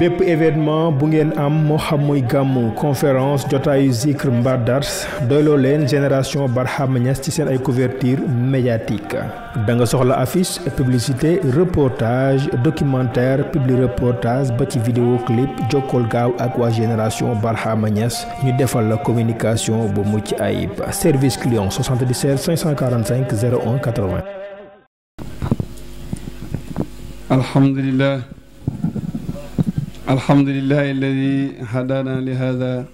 bépp événement bu ngeen am moo xam muy gàmmu conférence jotaayu zikr mbaa dars doyloo leen génération Barhama Niass ci seen ay couverture médiatique da nga soxla affiche publicité reportage documentaire publi reportage ba ci vidéo clip jokkool gaaw ak waa génération Barhama Niass ñu defal la communication bu mucc ayib service client 77 545 01 80. alhamdulilah alladi hadana li hada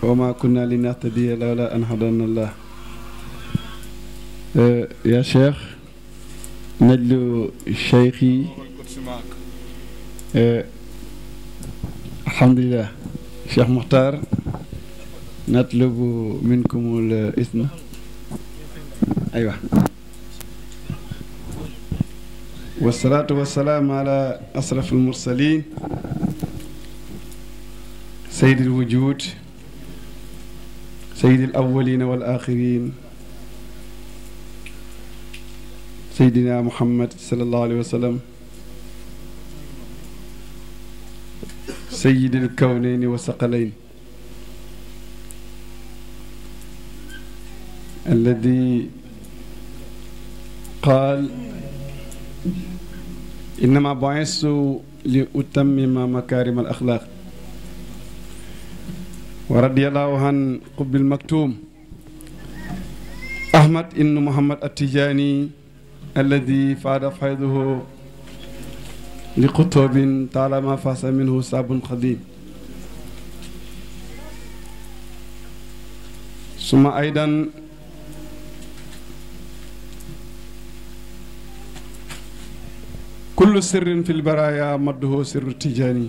wa ma kunna linahtadiya lawla an hadana allah ya cheikh najlu cheikhi alhamdulilah cheikh Muxtaar natlubu minkumul isna aywa wasalaatu wasalaam ala asraf almursalin سيد الوجود سيد الأولين والآخرين سيدنا محمد صلى الله عليه وسلم سيد الكونين والثقلين الذي قال إنما بعثت لأتمم مكارم الأخلاق ورضي الله عن قطب المكتوم أحمد بن محمد التجاني الذي فاد فيضه لقطب طالما فاس منه صاب قديم ثم أيضا كل سر في البرايا مده سر التجاني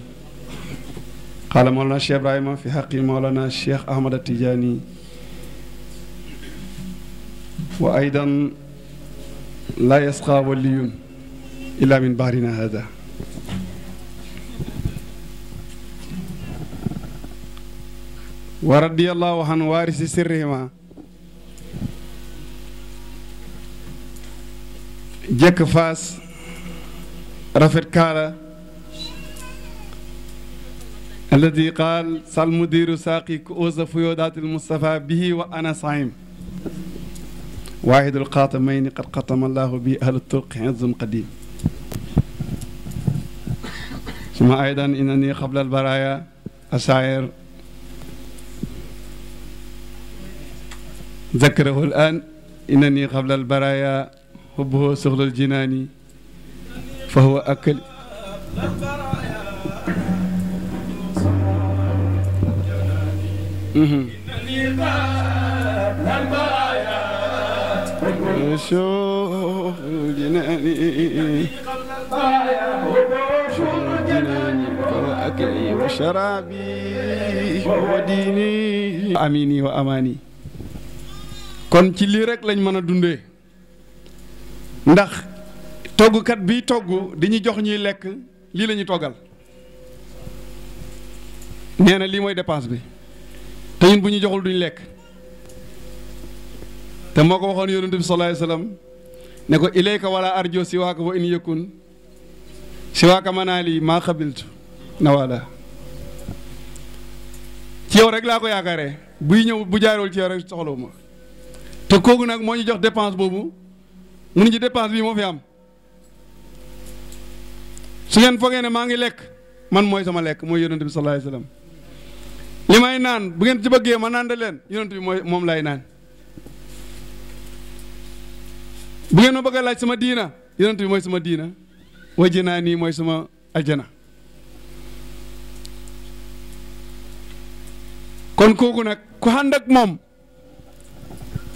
قال مولانا الشيخ إبراهيم في حق مولانا الشيخ أحمد التجاني وأيضا لا يسقى ولي إلا من بحرنا هذا ورضي الله عن وارث سرهما جك فاس رفت كالا الذي قال سال مدير ساقي كؤوس فيودات المصطفى به وأنا صائم واحد القاتمين قد قطم الله به أهل الطرق عز قديم ثم أيضا إنني قبل البرايا أشاعر ذكره الآن إنني قبل البرايا حبه سغل الجنان فهو أكل شوف جناني وأكلي وشرابي وديني أميني وأماني kon ci lii rek lañ mën a dundee ndax toggkat bi togg di ñu jox ñuy lekk lii la ñu toggal nee na lii mooy dépense bi te ñun bu ñu joxul duñ lekk te moo ko waxoon yonent bi sallallahu alayhi wasallam ne ko ilayka wala arjo siwaaka wa in yakun siwaaka manaali maa xabiltu nawala ci yow rek laa ko yaakaaree buy ñëw bu jaarul ci yow rek soxlawu ma te kooku nag moo ñu jox dépense boobu mu ñu dépense bii moo fi am su ngeen foogee ne maa ngi lekk man mooy sama lekk mooy yonent bi sallallahu alayhi wasallam li may naan bu ngeen ci bëggee ma naan de leen yonent bi mooy moom lay naan bu ngeen ma bëgg a laaj sama diina yonent bi mooy sama diina wa jinaani mooy sama aljana kon kooku nag ku ànd ak moom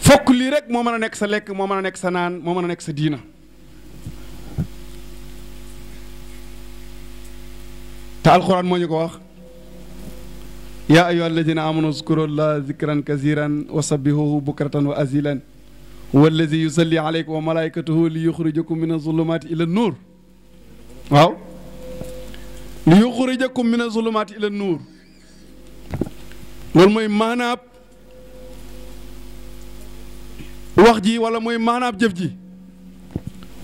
fokk lii rek moo mën a nekk sa lekk moo mën a nekk sa naan moo mën a nekk sa diina te alquran moo ñu ko wax yaa ayyuha alladina amanu uzkuru llaha zikran kasiran wa sabbihuhu bukratan wa azilan huwa allazi yusalli alaykum wa malaikatuhu li yuxrijakum min azulumati ila nuur waaw li yuxrijakum min azulumati ila nuur loolu mooy maanaab wax ji wala mooy maanaab jëf ji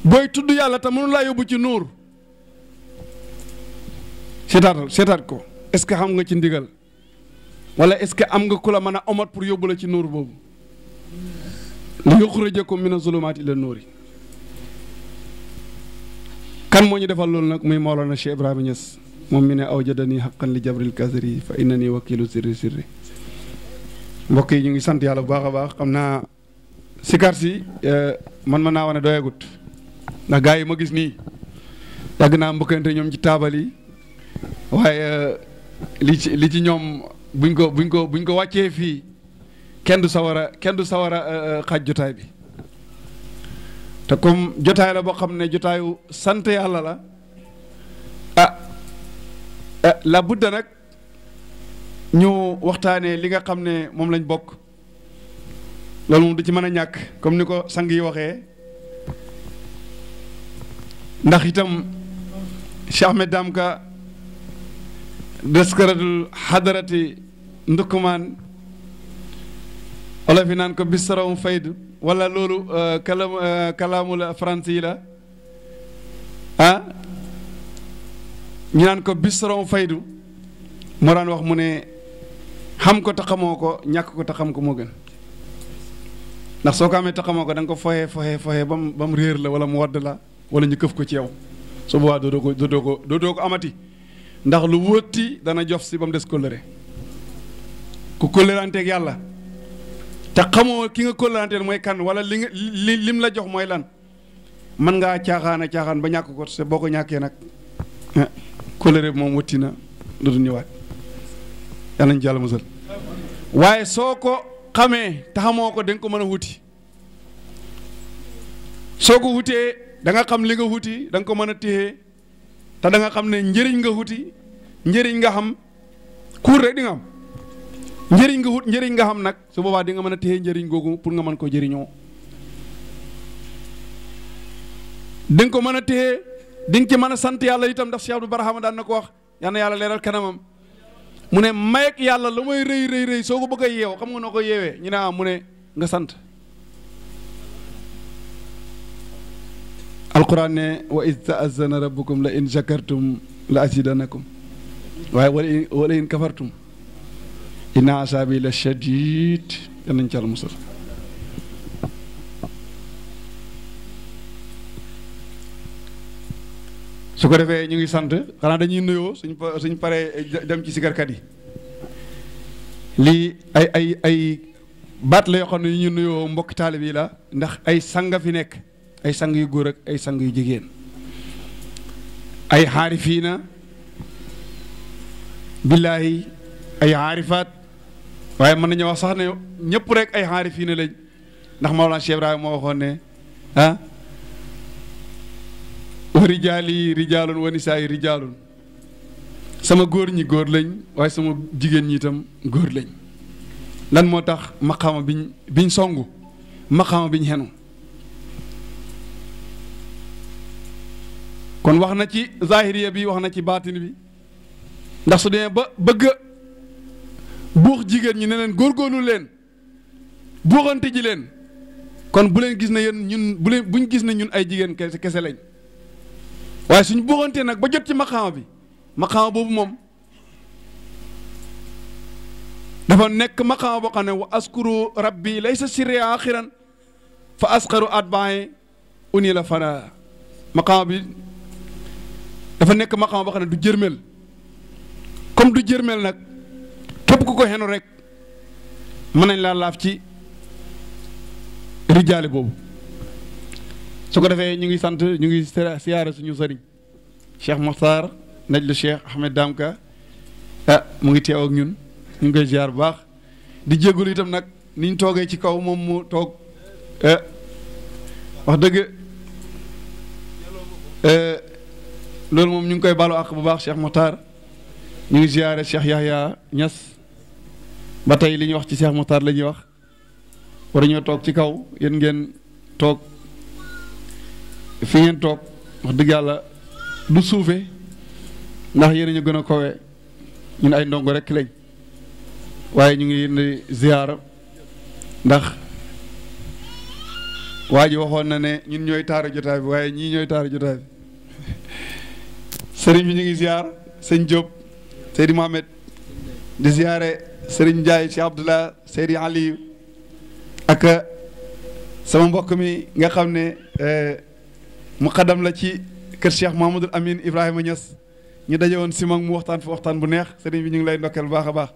booy tudd yàlla te mënu laa yóbbu ci nuur seetaat ko est-ce que xam nga ci ndigal wala est-ce que am nga ku la mën a omat pour yóbbu la ci nuur boobu li yuxrijakum mina zulumaati ila nuuri. kan moo ñu defal loolu nag muy Mawlana Cheikh Ibrahima Niass moom mi ne awjadani haqqan li jabril kasri fa innani wakilu sirri sirri. mbokk yi ñu ngi sant yàlla bu baax a baax xam naa sikar si man naa wane doyagut ndax gars yi ma gis nii yàgg naa mbëkkante ñoom ci taabal yi waaye li ci ñoom buñ ko wàccee fii kenn du sawar a xaaj jotaay bi te comme jotaay la boo xam ne jotaayu sant yàlla la la budda nag ñu waxtaanee li nga xam ne moom lañ bokk loolu moom du ci mën a ñàkk comme ni ko sang yi waxee ndax itam Cheikh Ahmed Dame Ka deskaratul xadarati ndukkumaan wala fi naan ko bisarawum faydu wala loolu kalaamul français yi la ñu naan ko bisarawum faydu moo daan wax mu ne xam ko te xamoo ko ñàkk ko te xam ko moo gën ndax soo ko amee te xamoo ko da nga ko foxee ba mu réer la wala mu wadd la wala ñu këf ko ci yow su boobaa dootoo ko amati ndax lu wëtti dana jof si ba mu des kóllëre ku kóllëranteeg yàlla te xamoo ki nga kóllëranteel mooy kan wala lim la jox mooy lan mën ngaa caaxaan ba ñàkk ko te boo ko ñàkkee nag kóllëre bi moom wëtti na dootu ñëwaat yàlla nañu jàll musal waaye soo ko xamee te xamoo ko da nga ko mën a wuti soo ko wutee da nga xam li nga wuti da nga ko mën a téye te da nga xam ne njëriñ nga wuti njëriñ nga xam kuur rek di nga am njëriñ nga wut njëriñ nga xam nag su boobaa di nga mën a téye njëriñ googu pour nga mën koo jëriñoo di nga ko mën a téye di nga ci mën a sant yàlla itam ndax Cheikh Abdou Barhama daan na ko wax yal na yàlla leeral kanamam mu ne mayek yàlla lu muy rëy soo ko bëgg a yeew xam nga noo ko yeewee ñu ne mu ne nga sant alquran ne wa iz ta'azzana rabbukum la in shakartum la azidanakum waaye wala in kafartum inna asabi la shadid yal nañ ci Yàlla musal su ko defee ñu ngi sant xanaa dañuy nuyoo suñ paree dem ci sikarkat yi lii ay baat la yoo xam ne ñu nuyoo mbokki taalib yi la ndax ay sanga fi nekk ay sang yu góor ak ay sang yu jigéen ay xaarifiina billaahi ay xaarifaat waaye mën nañu wax sax ne ñëpp rek ay xaarifiina lañ ndax Mawlana Cheikh Ibrahima moo waxoon ne wa rijaali rijaalun wa nisaayi rijaalun sama góor ñi góor lañ waaye sama jigéen ñi itam góor lañ lan moo tax maqaama biñ songu maqaama biñ xenu kon wax na ci zahiriya bi wax na ci baatin bi ndax su dee ba bëgg buux jigéen ñi ne leen góorgóorlu leen buuxante ji leen kon bu leen gis ne yéen ñun buñ gis ne ñun ay jigéen kese lañ waaye suñ buuxantee nag ba jot ci maqaama bi maqaama boobu moom dafa nekk maqaama boo xam ne wa askuru rabbi laysa sirri axiran fa asqaru atbaay uni la fana maqaama bi dafa nekk maqaama boo xam ne du jërmel comme du jërmel nag képp ku ko xenu rek mën nañ laa laaf ci rijaale boobu su ko defee ñu ngi sant ñu ngi siyaare suñu sëriñ Cheikh Mokhtar Najlu Cheikh Ahmed Dame Ka mu ngi teew ak ñun ñu ngi koy ziar bu baax di jégalu itam nag niñ toogee ci kaw moom mu toog wax dëgg loolu moom ñu ngi koy baalu àq bu baax Cheikh Mokhtar ñu ngi ziare Cheikh Yahya Niass ba tey li ñuy wax ci Cheikh Mokhtar la ñuy wax war ñoo toog ci kaw yéen ngeen toog fi ngeen toog wax dëgg yàlla du suufe ndax yéen ñu gën a kowe ñun ay ndongo rek lañ waaye ñu ngi indi ziar ndax waa ji waxoon na ne ñun ñooy taaru jotaay bi waaye ñii ñooy taaru jotaay bi sëriñ bi ñu ngi ziar sëñ Diop Seydi Mohamed di ziare Serigne Ndiaye Cheikh Abdoulah Seydi Aliou ak sama mbokk mi nga xam ne muqaddam la ci kër Cheikh Mahamadul Amin Ibrahima Niass ñu daje woon si mag mu waxtaan fi waxtaan bu neex sëriñ bi ñu ngi lay ndokkeel bu baax a baax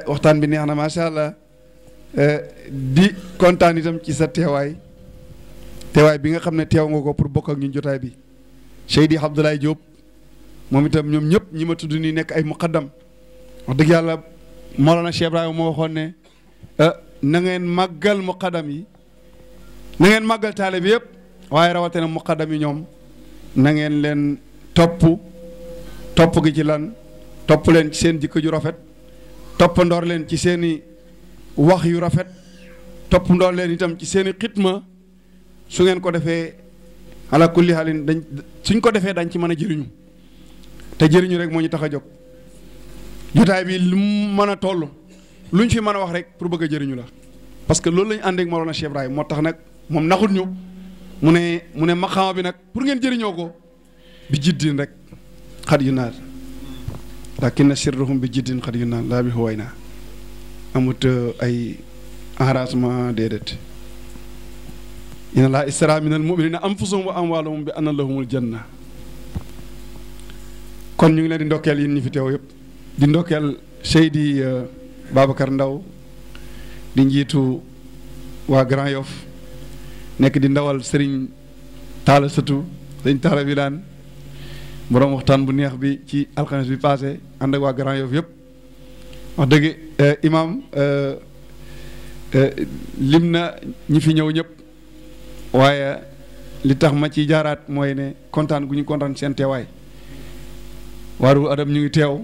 waxtaan bi neex na macha allah di kontaan itam ci sa teewaay bi nga xam ne teew nga ko pour bokk ak ñun jotaay bi Seydi Abdoulaye Diop moom itam ñoom ñëpp ñi ma tudd nii nekk ay muqaddam wax dëgg yàlla Mawlana Cheikh Ibrahima moo waxoon ne na ngeen màggal muqaddam yi na ngeen màggal taale bi yëpp waaye rawatina muqaddam yi ñoom na ngeen leen topp gi ci lan topp leen ci seen jikko ju rafet toppandoor leen ci seeni wax yu rafet toppandoor leen itam ci seeni xitma su ngeen ko defee ala kulli halin suñ ko defee dañ ci mën a jëriñu te jëriñu rek moo ñu tax a jóg jotaay bi lu mën a toll luñ fi mën a wax rek pour bëgg a jëriñu la parce que loolu lañu ànd ak Mawlana Cheikh Ibrahima moo tax nag moom naxut ñu mu ne maqaama bi nag pour ngeen jëriñoo ko bi jiddin rek xat yu naar lakin sirruhum bi jiddin xat yu naar laa bi xuway naa amut ay arrangement déedéet inna laa istara min al muminina anfusahum wa amwaalahum bi anna lahumul janna kon ñu ngi leen di ndokkeel yéen ñi fi teew yëpp di ndokkeel Seydi Babacar Ndaw di njiitu waa Grand Yoff nekk di ndawal Serigne Talla Sëtu Serigne Talla Wilane borom waxtaan bu neex bi ci alxames bi passé ànd ak waa Grand Yoff yëpp wax dëgg imam lim na ñi fi ñëw ñëpp waaye li tax ma ci jaaraat mooy ne kontaan gu ñu kontaan seen teewaay waaru adam ñu ngi teew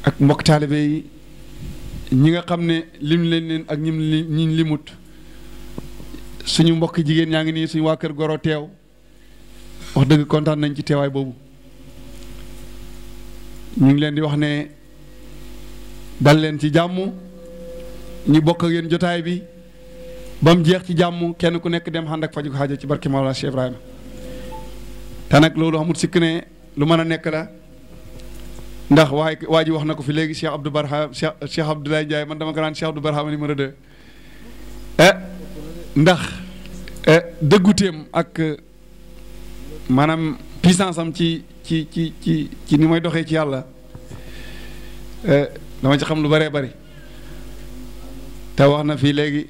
ak mbokk taalibe yi ñi nga xam ne lim leen ak ñi limut suñu mbokk jigéen ñaa ngi nii suñu waa kër goro teew wax dëgg kontaan nañ ci teewaay boobu ñu ngi leen di wax ne dal leen ci jàmm ñu bokk ak yéen jotaay bi ba mu jeex ci jàmm kenn ku nekk dem ànd ak faju xaaja ci barke Mawlana Cheikh Ibrahima te nag loolu amul sikk ne lu mën a nekk la ndax waa ji wax na ko fi léegi Cheikh Abdou Barham Cheikh Abdoulaye Ndiaye man dama ko naan Cheikh Abdou Barham numéro 2 ndax dëgguteem ak maanaam puissance am ci ni may doxee ci yàlla dama ci xam lu bëree bëri te wax na fii léegi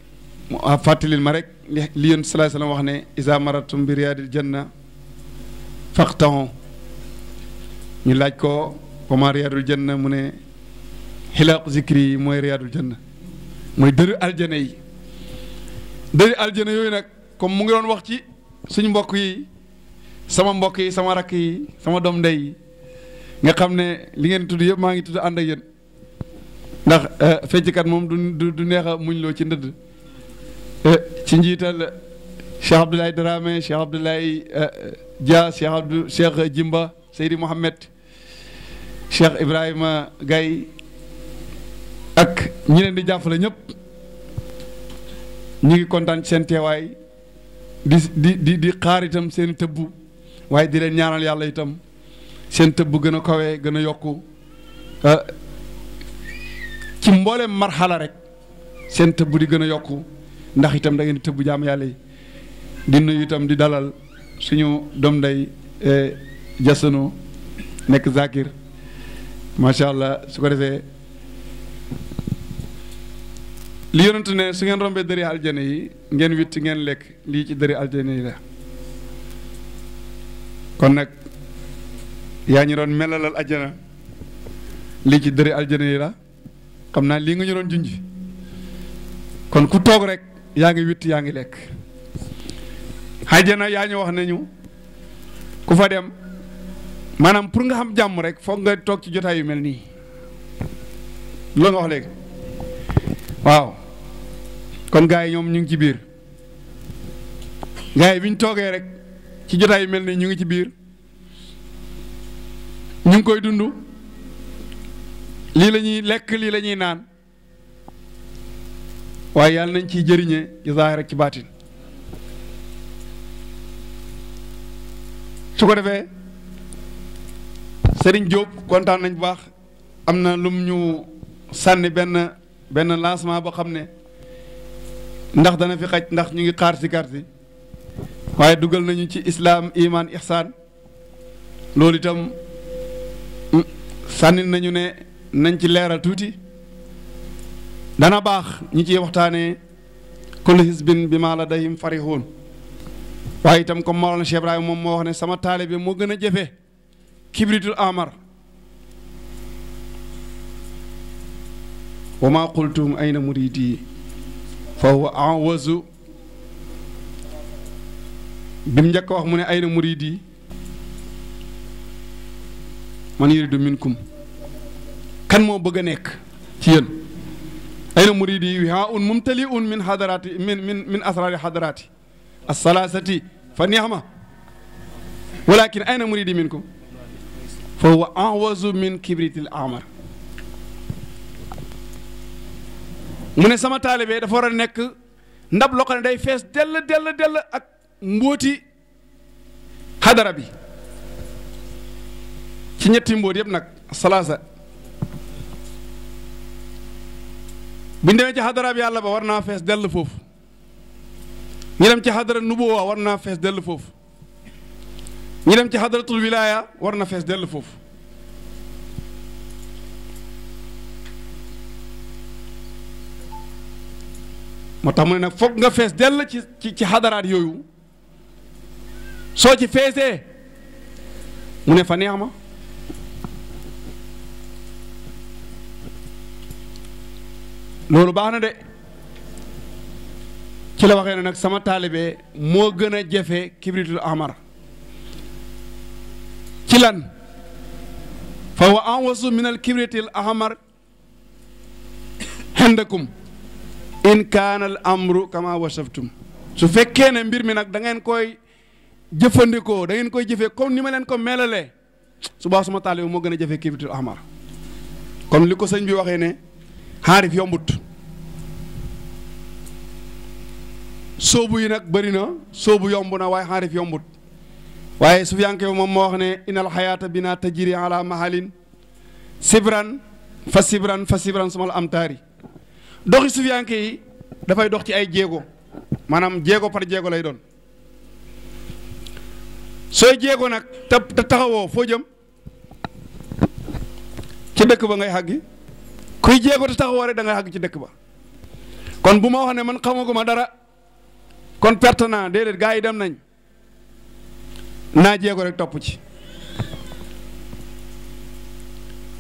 mu fàttalil ma rek li yéen salaay salaam wax ne isa maratum bi riyaadil janna faqtahu ñu laaj ko wama riyaadul janna mu ne xilaaqu zikri yi mooy riyaadul janna mooy dëri aljana yi dëri aljana yooyu nag comme mu ngi doon wax ci suñu mbokk yi sama mbokk yi sama rakk yi sama doom ndey yi nga xam ne li ngeen tudd yëpp maa ngi tudd ànd ak yéen ndax fecckat moom du neex a muñ loo ci ndëdd ci njiital Cheikh Abdoulaye Dramé Cheikh Abdoulaye Dia Cheikh Jimba Seydi Mohamed Cheikh Ibrahima Gaye ak ñi leen di jàppale ñëpp ñu ngi kontaan ci seen teewaay di xaar itam seen tëbbu waaye di leen ñaanal yàlla itam seen tëbbu gën a kawe gën a yokku ci mboolem marxala rek seen tëbbu di gën a yokku ndax itam da ngeen di tëbbu jaam yàlla yi di nuyu itam di dalal suñu doom ndey jasano nekk Zakir macha allah su ko defee li yonent ne su ngeen rombee dëri aljana yi ngeen witt ngeen lekk lii ci dëri aljana yi la kon nag yaa ñu doon melalal aljana lii ci dëri aljana yi la xam naa lii nga ñu doon junj kon ku toog rek yaa ngi witt yaa ngi lekk aljana yaa ñu wax nañu ku fa dem maanaam pour nga xam jàmm rek foog nga toog ci jotaay yu mel nii loolu nga wax léegi waaw kon gars yi ñoom ñu ngi ci biir gars yi bi ñu toogee rek ci jotaay yu mel nii ñu ngi ci biir ñu ngi koy dund lii la ñuy lekk lii la ñuy naan waaye yàlla nañ ciy jëriñee ci zaahir rek ci baatin su ko defee Serigne Diop kontaan nañ bu baax am na lum ñu sànni benn lancement boo xam ne ndax dana fi xaj ndax ñu ngi xaar si karti waaye dugal nañu ci islaam iman ihsaan loolu itam sànni nañu ne nañ ci leeral tuuti dana baax ñi ciy waxtaanee kullu hizbin bimaa ladayhim farihun waaye itam comme Mawlana Cheikh Ibrahima moom moo wax ne sama taalibe moo gën a jëfe kibritul amar wa ma qultum ayna muridi fa huwa awazu bi mu njëkk wax mu ne ayna muridi man yuridu minkum kan moo bëgg a nekk ci yéen ayna muridi wihaa un mumtali un min hadarati min asrari hadarati as-salasati fa ni'ma walakin ayna muridi minkum fa huwa awazu min kibritil amar mu ne sama taalibe dafa war a nekk ndab loo xam ne day fees dell ak mbóoti xadara bi ci ñetti mbóot yëpp nag salaasa bu ñu demee ci xadara bi yàlla ba war naa fees dell foofu ñu dem ci xadara nubuwa war naa fees dell foofu ñu dem ci xadaratul wilaya war na fees dell foofu moo tax mu ne nag foog nga fees dell ci xadaraat yooyu soo ci feesee mu ne fa neex ma loolu baax na de ci la waxee ne nag sama taalibe moo gën a jafe kibritul amar ci lan fa wa anwasu min al kibritil ahmar hendakum in kaana al amru kama wasaftum su fekkee ne mbir mi nag da ngeen koy jëfandikoo da ngeen koy jëfee comme ni ma leen ko melalee su baax suma taalibe moo gën a jëfee kibritul ahmar comme li ko sëñ bi waxee ne xaarif yombut soobu yi nag bëri na soobu yomb na waaye xaarif yombut waaye sufiyanke moom moo wax ne inal xayaata bina tajiri ala mahalin sibran fa sibran sumal amtaari doxi sufiyanke yi dafay dox ci ay jéego maanaam jéego par jéego lay doon sooy jéego nag te taxawoo foo jëm ci dëkk ba ngay xàggi kuy jéego te taxawoo rek da ngay xàgg ci dëkk ba kon bu ma wax ne man xamaguma dara kon perte naa déedéet gaa yi dem nañ naa jéego rek topp ci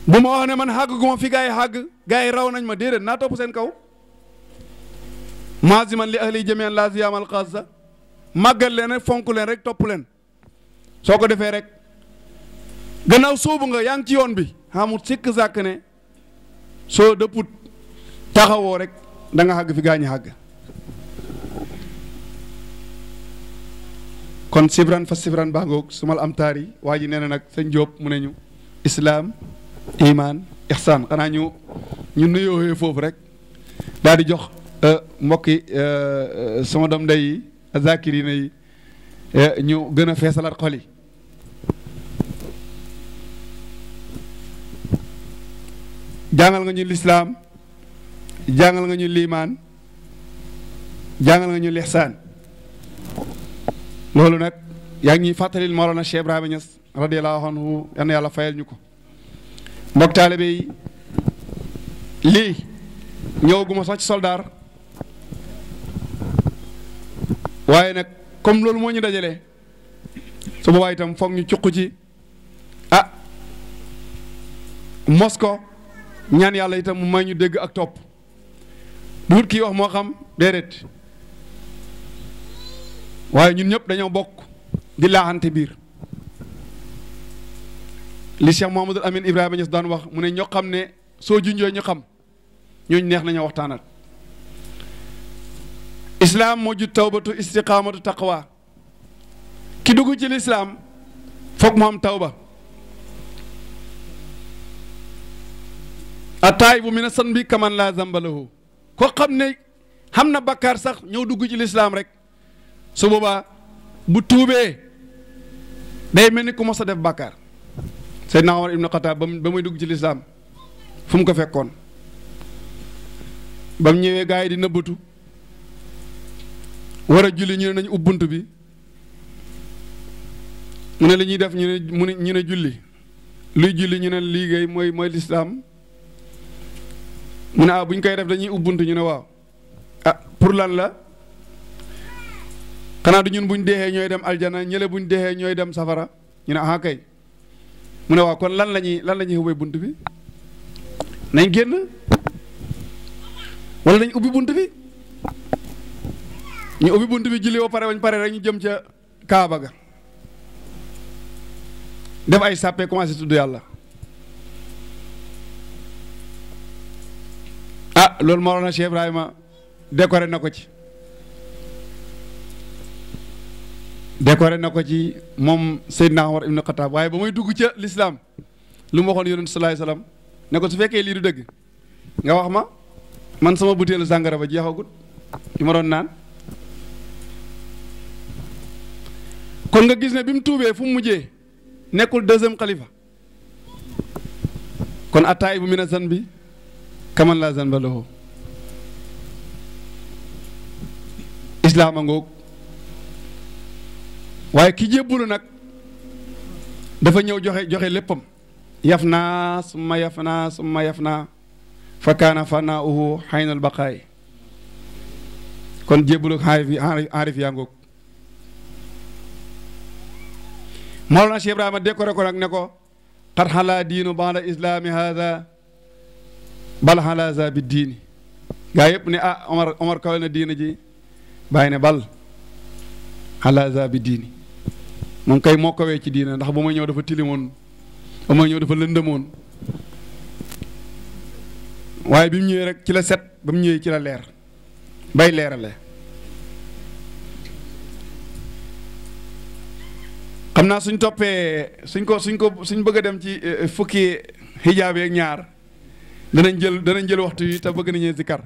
bu ma wax ne man xàgguma fi gaa yi xàgg gaa yi raw nañ ma déedéet naa topp seen kaw maasiman li ahli jamian la ziyamal xaasa màggal leen rek fonk leen rek topp leen soo ko defee rek gannaaw soobu nga yaa ngi ci yoon bi xamul sikk sàkk ne soo dëpput taxawoo rek da nga xàgg fi gaa ñi xàgg kon sibran fa sibran baa ngoog sumal am taari waa ji nee na nag sëñ Diop mu ne ñu islaam iman ihsaan xanaa ñu nuyoo foofu rek daal di jox mbokki sama doom ndey yi zakirina yi ñu gën a feesalaat xol yi jàngal nga ñu lislaam jàngal nga ñu liimaan jàngal nga ñu lihsaan loolu nag yaa ngi ñuy fàttalil Mawlana Cheikh Ibrahima Niass radiyallahu anhu yal na yàlla fayal ñu ko mbokk taalibe yi lii ñëwaguma sax ci soldaar waaye nag comme loolu moo ñu dajale su boobaa itam foog ñu cuq ci mos ko ñaan yàlla itam mu may ñu dégg ak topp duut kii wax moo xam déedéet waaye ñun ñëpp dañoo bokk di laaxante biir li Cheikh Mouhamadul Amin Ibrahima Niass daan wax mu ne ñoo xam ne soo junjoo ñu xam ñooñu neex nañoo waxtaanal islaam moo ju tawbatu istiqaamatu taqwa ki dugg ci lislaam foog mu am tawba ataayibu mina zanbi kaman laa zamba lahu ko xam ne xam na bakkaar sax ñëw dugg ci lislaam rek su boobaa bu tuubee day mel ni ku mos a def bakkaar Seydina Omar ibnu Xataab ba muy dugg ci lislaam fu mu ko fekkoon ba mu ñëwee gaa yi di nëbbatu war a julli ñu ne nañ ub bunt bi mu ne li ñuy def ñu ne julli luy julli ñu ne liggéey mooy lislaam mu ne bu ñu koy def dañuy ub bunt ñu ne waaw pour lan la xanaa du ñun buñ deexee ñooy dem aljana ñële buñ deexee ñooy dem safara ñu ne kay mu ne waaw kon lan la ñuy ubbee bunt bi nañ génn wala nañ ubbi bunt bi ñu ubbi bunt bi julli ba pare bañ pare rek ñu jëm ca Kaaba ga def ay sàppe commencé tudd yàlla loolu Mawlana Cheikh Ibrahima décoré na ko ci moom Seydina Omar ibn Khattab waaye ba muy dugg ca lislaam lu mu waxoon yonent salaay salaam ne ko su fekkee lii du dëgg nga wax ma man sama butéelu sàngara ba jeexagut yu ma doon naan kon nga gis ne bi mu tuubee fu mu mujjee nekkul deuxième xalifa kon attaa'ibu mina zanbi kaman laa zanba lahu islaam a ngoog waaye ki jébbulu nag dafa ñëw joxe léppam yaf naa summa yaf naa fa kaana fanaa'uhu xaynal baqaay kon jébbulu aarif yaa ngoog Mawlana Cheikh Ibrahima décoré ko nag ne ko xat xalaa diinu ba'da islaami haada bal xalaa za bi diini gaa yëpp ne Omar kawe na diina ji bàyyi ne bal xalaa za bi diini moom kay moo kawee ci diina ndax ba may ñëw dafa tilimoon ba may ñëw dafa lëndëmoon waaye bi mu ñëwee rek ci la set ba mu ñëwee ci la leer bay leerale xam naa suñ toppee suñ bëgg a dem ci fukki xijaab ak ñaar danañ jël waxtu yi te bëgg nañu zikar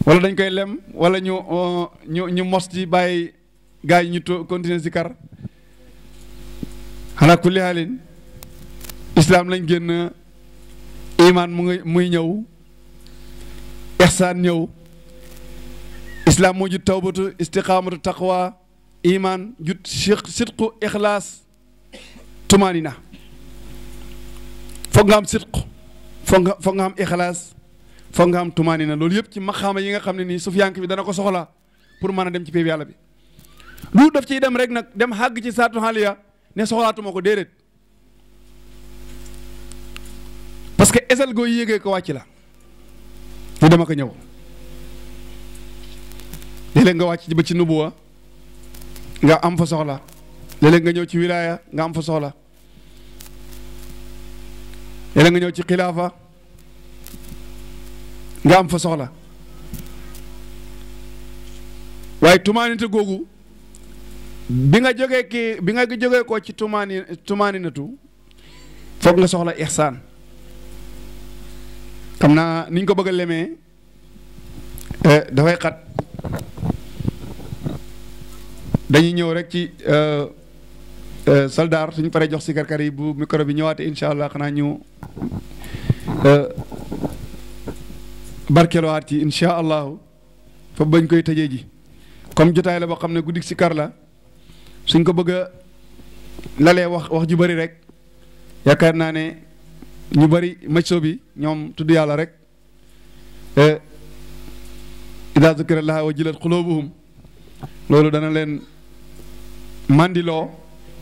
wala dañ koy lem wala ñu mos ci bàyyi gaa yi ñu continuer zikar xanaa kulli haalin islaam lañ génn iman muy ñëw ihsaan ñëw islaam moo jut tawbatu istiqaamatu taqwa iman jut sidqu ixlaas tumaanina foog nga am sidqu foog nga am ixlaas foog nga am tumaanina loolu yëpp ci maxaama yi nga xam ne nii sufiyank bi dana ko soxla pour mën a dem ci péeb yàlla bi lu daf ciy dem rek nag dem xàgg ci saatu xaaliya ne soxlaatuma ko déedéet parce que esal goo yéegee ko wàcc la ñu dem ak a ñëw léeg-léeg nga wàcc ba ci nubuwa nga am fa soxla léeg-léeg nga ñëw ci wilaaya nga am fa soxla léeg-léeg nga ñëw ci xilaafa nga am fa soxla waaye tumaaninte googu bi nga jógee ko ci tumaaninatu foog nga soxla ihsaan xam naa niñ ko bëgg a lemee dafay xat dañuy ñëw rek ci soldaar suñ paree jox sikarkar yi bu micro bi ñëwaatee incha allah xanaa ñu barkeeluwaat ci incha allahu fa bañ koy tëjee ji comme jotaay la boo xam ne guddik sikar la suñ ko bëgg a lalee wax ju bëri rek yaakaar naa ne ñu bëri macso bi ñoom tudd yàlla rek ida zukira llaha wajilat qulubuhum loolu dana leen mandiloo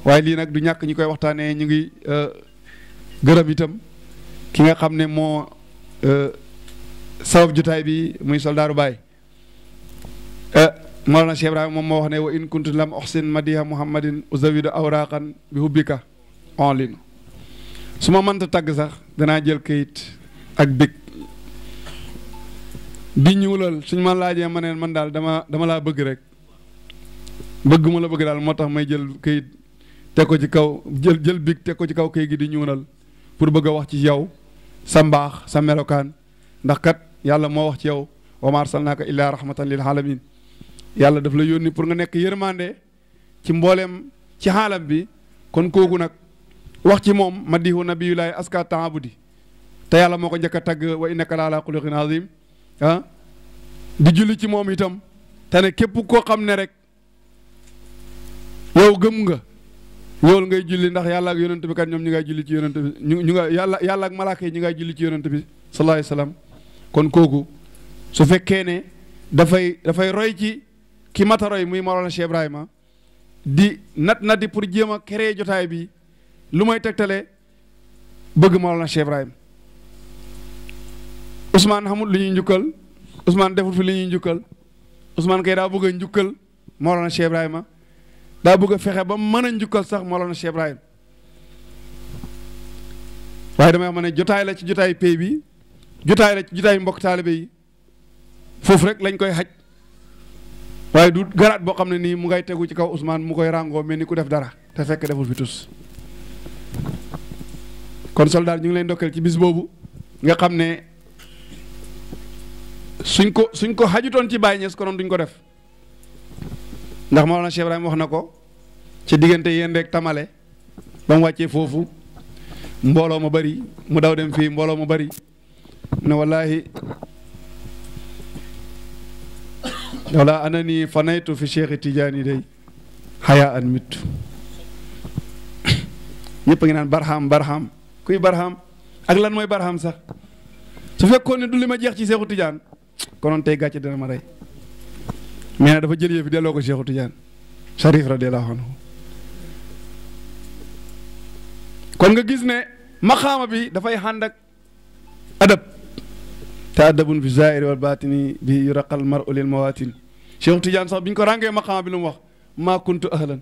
waaye lii nag du ñàkk ñi koy waxtaanee ñu ngi gërëm itam ki nga xam ne moo sabab jotaay bi muy soldaaru baay Mawlana Cheikh Ibrahima moom moo wax ne wa in kuntu lam oxsin madiha muhammadin uzawidu awraqan bi hubbika onlin su ma mënta tagg sax danaa jël kayit ak big di ñuulal suñ ma laajee ma neen man daal dama laa bëgg rek bëgg ma la bëgg daal moo tax may jël kayit teg ko ci kaw jël big teg ko ci kaw kayit gi di ñuulal pour bëgg a wax ci yow sa mbaax sa melokaan ndax kat yàlla moo wax ci yow wa ma arsalnaaka illaa rahmatan lil alamin yàlla daf la yónni pour nga nekk yërmande ci mbooleem ci xaalam bi kon kooku nag wax ci moom madihu nabiyulaay aska taabudi te yàlla moo ko njëkk a tagg wa innaka la ala xuluqin azim di julli ci moom itam te ne képp koo xam ne rek yow gëm nga ñëwal ngay julli ndax yàlla ak yonent bi kat ñoom ñu ngay julli ci yonent bi ñu nga yàlla ak malaaka yi ñu ngay julli ci yonent bi sallallahu alayhi wasallam kon kooku su fekkee ne dafay roy ci ki mata roy muy Mawlana Cheikh Ibrahima di nat di pour jéem a créer jotaay bi lu may tegtale bëgg Mawlana Cheikh Ibrahima Ousmane xamul lu ñuy njukkal Ousmane deful fi li ñuy njukkal Ousmane kay daa bëgg a njukkal Mawlana Cheikh Ibrahima daa bëgg a fexe ba mën a njukkal sax Mawlana Cheikh Ibrahima waaye damay wax ne jotaay la ci jotaay pay bi jotaay la ci jotaay mbokk taalibe yi foofu rek lañ koy xaj waaye du garaat boo xam ne nii mu ngay tegu ci kaw Ousmane mu koy ràngoo mel ni ku def dara te fekk deful fi tus kon soldaar ñu ngi leen ndokkeel ci bis boobu nga xam ne suñ ko xajutoon ci Baye Niass konoon duñ ko def ndax Mawlana Cheikh Ibrahima wax na ko ci diggante yéen rek tamale ba mu wàccee foofu mbooloo ma bari mu daw dem fii mbooloo ma bari ne wallaahi wala anani fanaytu fi Cheikh Tidiane day xayaa an mittu ñëpp a ngi naan barham kuy barham ak lan mooy barham sax su fekkoon ne du li ma jeex ci Cheikhu Tidiane konoon tey gàcce dina ma rey mais nag dafa jël yëf fi delloo ko Cheikhu Tidiane Sharif radiyallahu anhu kon nga gis ne maqaama bi dafay ànd ak adab te adabun fi zaahiri wal baatini bi yuraqal mar'u lil mawaatin Cheikhu Tidiane sax bi ñu ko ràngee maqaama bi lu mu wax maa kuntu ahlan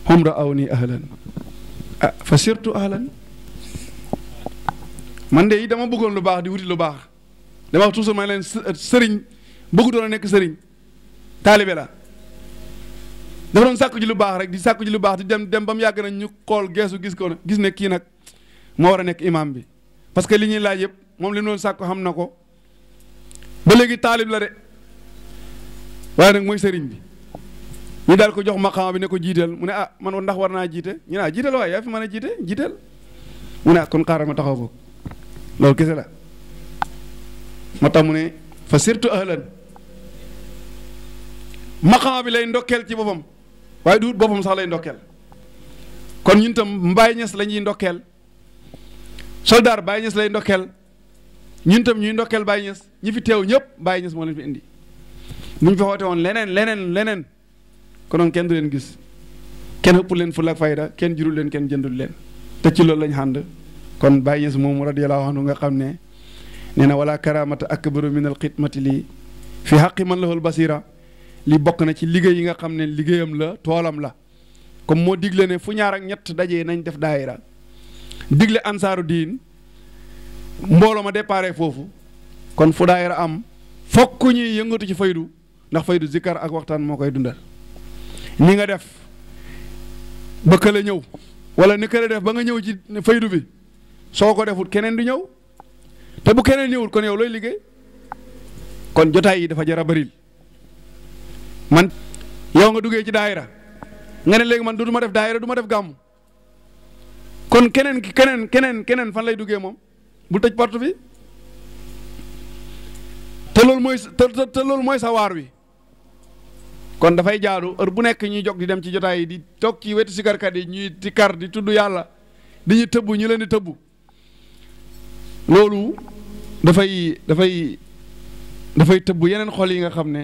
hum ra'awni ahlan fa sirtu ahlan man de dama bëggoon lu baax di wuti lu baax dama wax toujours ma leen sëriñ bëggu doon a nekk sëriñ taalibe la dafa doon sàkku ji lu baax rek di sàkku ji lu baax di dem ba mu yàgg nañ ñu xool geesu gis ne kii nag moo war a nekk imam bi parce que li ñuy laaj yëpp moom li mu doon sàkku xam na ko ba léegi taalib la de waaye nag mooy sëriñ bi ñu daal ko jox maqaama bi ne ko jiiteel mu ne man ndax war naa jiite ñu ne jiiteel waaye yaa fi mën a jiiteel mu ne kon xaaral ma taxaw ko loolu kese la moo tax mu ne fa sirtu ahlan maqaama bi lay ndokkeel ci boppam waaye du boppam sax lay ndokkeel kon ñun tam Baye Niass la ñuy ndokkeel soldaar Baye Niass lay ndokkeel ñun tam ñuy ndokkeel Baye Niass ñi fi teew ñëpp Baye Niass moo leen fi indi bu ñu fa xoote woon leneen konoon kenn du leen gis kenn ëpp leen fulla ak fayda kenn jurul leen kenn jëndul leen te ci loolu lañ ànd kon Baye Niass moom radiyallahu anhu nga xam ne nee na wala karamata akbaru min al xidmati lii fi xaqi man lahul basira li bokk na ci liggéey yi nga xam ne liggéeyam la toolam la comme moo digle ne fu ñaar ak ñett dajee nañ def daayira digle ansaaru diin mbooloo ma déparé foofu kon fu daayira am fokk ñuy yëngatu ci faydu ndax faydu zikkar ak waxtaan moo koy dundal ni nga def ba kële ñëw wala ni kële def ba nga ñëw ci faydu bi soo ko defut keneen du ñëw te bu keneen ñëwul kon yow looy liggéey kon jotaay yi dafa jar a baril man yow nga duggee ci daayira nga ne léegi man du ma def daayira du ma def gàmmu kon keneen fan lay duggee moom bul tëj porte bi te loolu mooy sa waar wi kon dafay jaadu heure bu nekk ñuy jog di dem ci jotaay yi di toog ci wetu sikarkat yi ñuy di kar di tudd yàlla di ñu tëbbu ñu leen di tëbbu loolu dafay tëbbu yeneen xol yi nga xam ne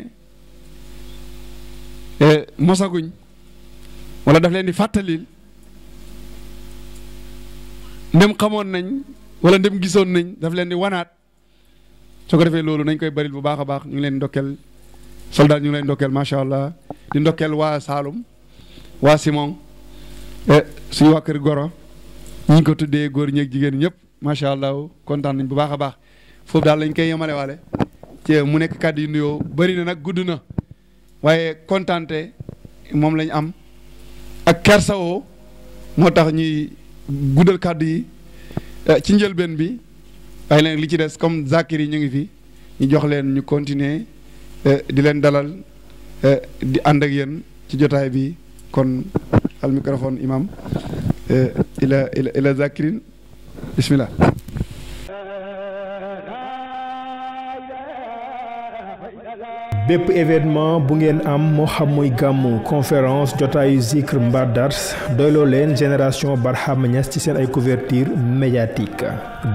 mosaguñ wala daf leen di fàttalil ndem xamoon nañ wala ndem gisoon nañ daf leen di wanaat soo ko defee loolu nañ koy baril bu baax a baax ñu ngi leen ndokkeel soldat ñu ngi leen ndokkeel macha allah di ndokkeel waa Saalum waa Simon suñu waa kër Goro ñu ngi ko tuddee góor ñeeg jigéen ñëpp macha allah kontaan nañ bu baax a baax foofu daal lañ koy yemale waale ci mu nekk kàddu yu nuyoo bëri na nag gudd na waaye kontaante moom lañ am ak kersawoo moo tax ñuy guddal kàddu yi ci njëlbeen bi waaye leen li ci des comme zakir yi ñu ngi fi ñu jox leen ñu continuer di leen dalal di ànd ak yéen ci jotaay bi kon al microphone imam ila zakirin bismillah. bépp événement bu ngeen am moo xam muy gàmmu conférence jotaayu zikr mbaa dars doyloo leen génération Barham Niass ci seen ay couverture médiatique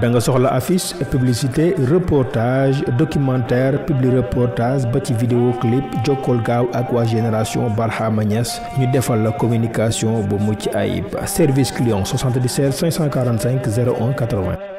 da nga soxla affiche publicité reportage documentaire publi reportage ba ci vidéo clip jokkool gaaw ak waa génération Barham Niass ñu defal la communication bu mucc ayib service client 77 545 01 80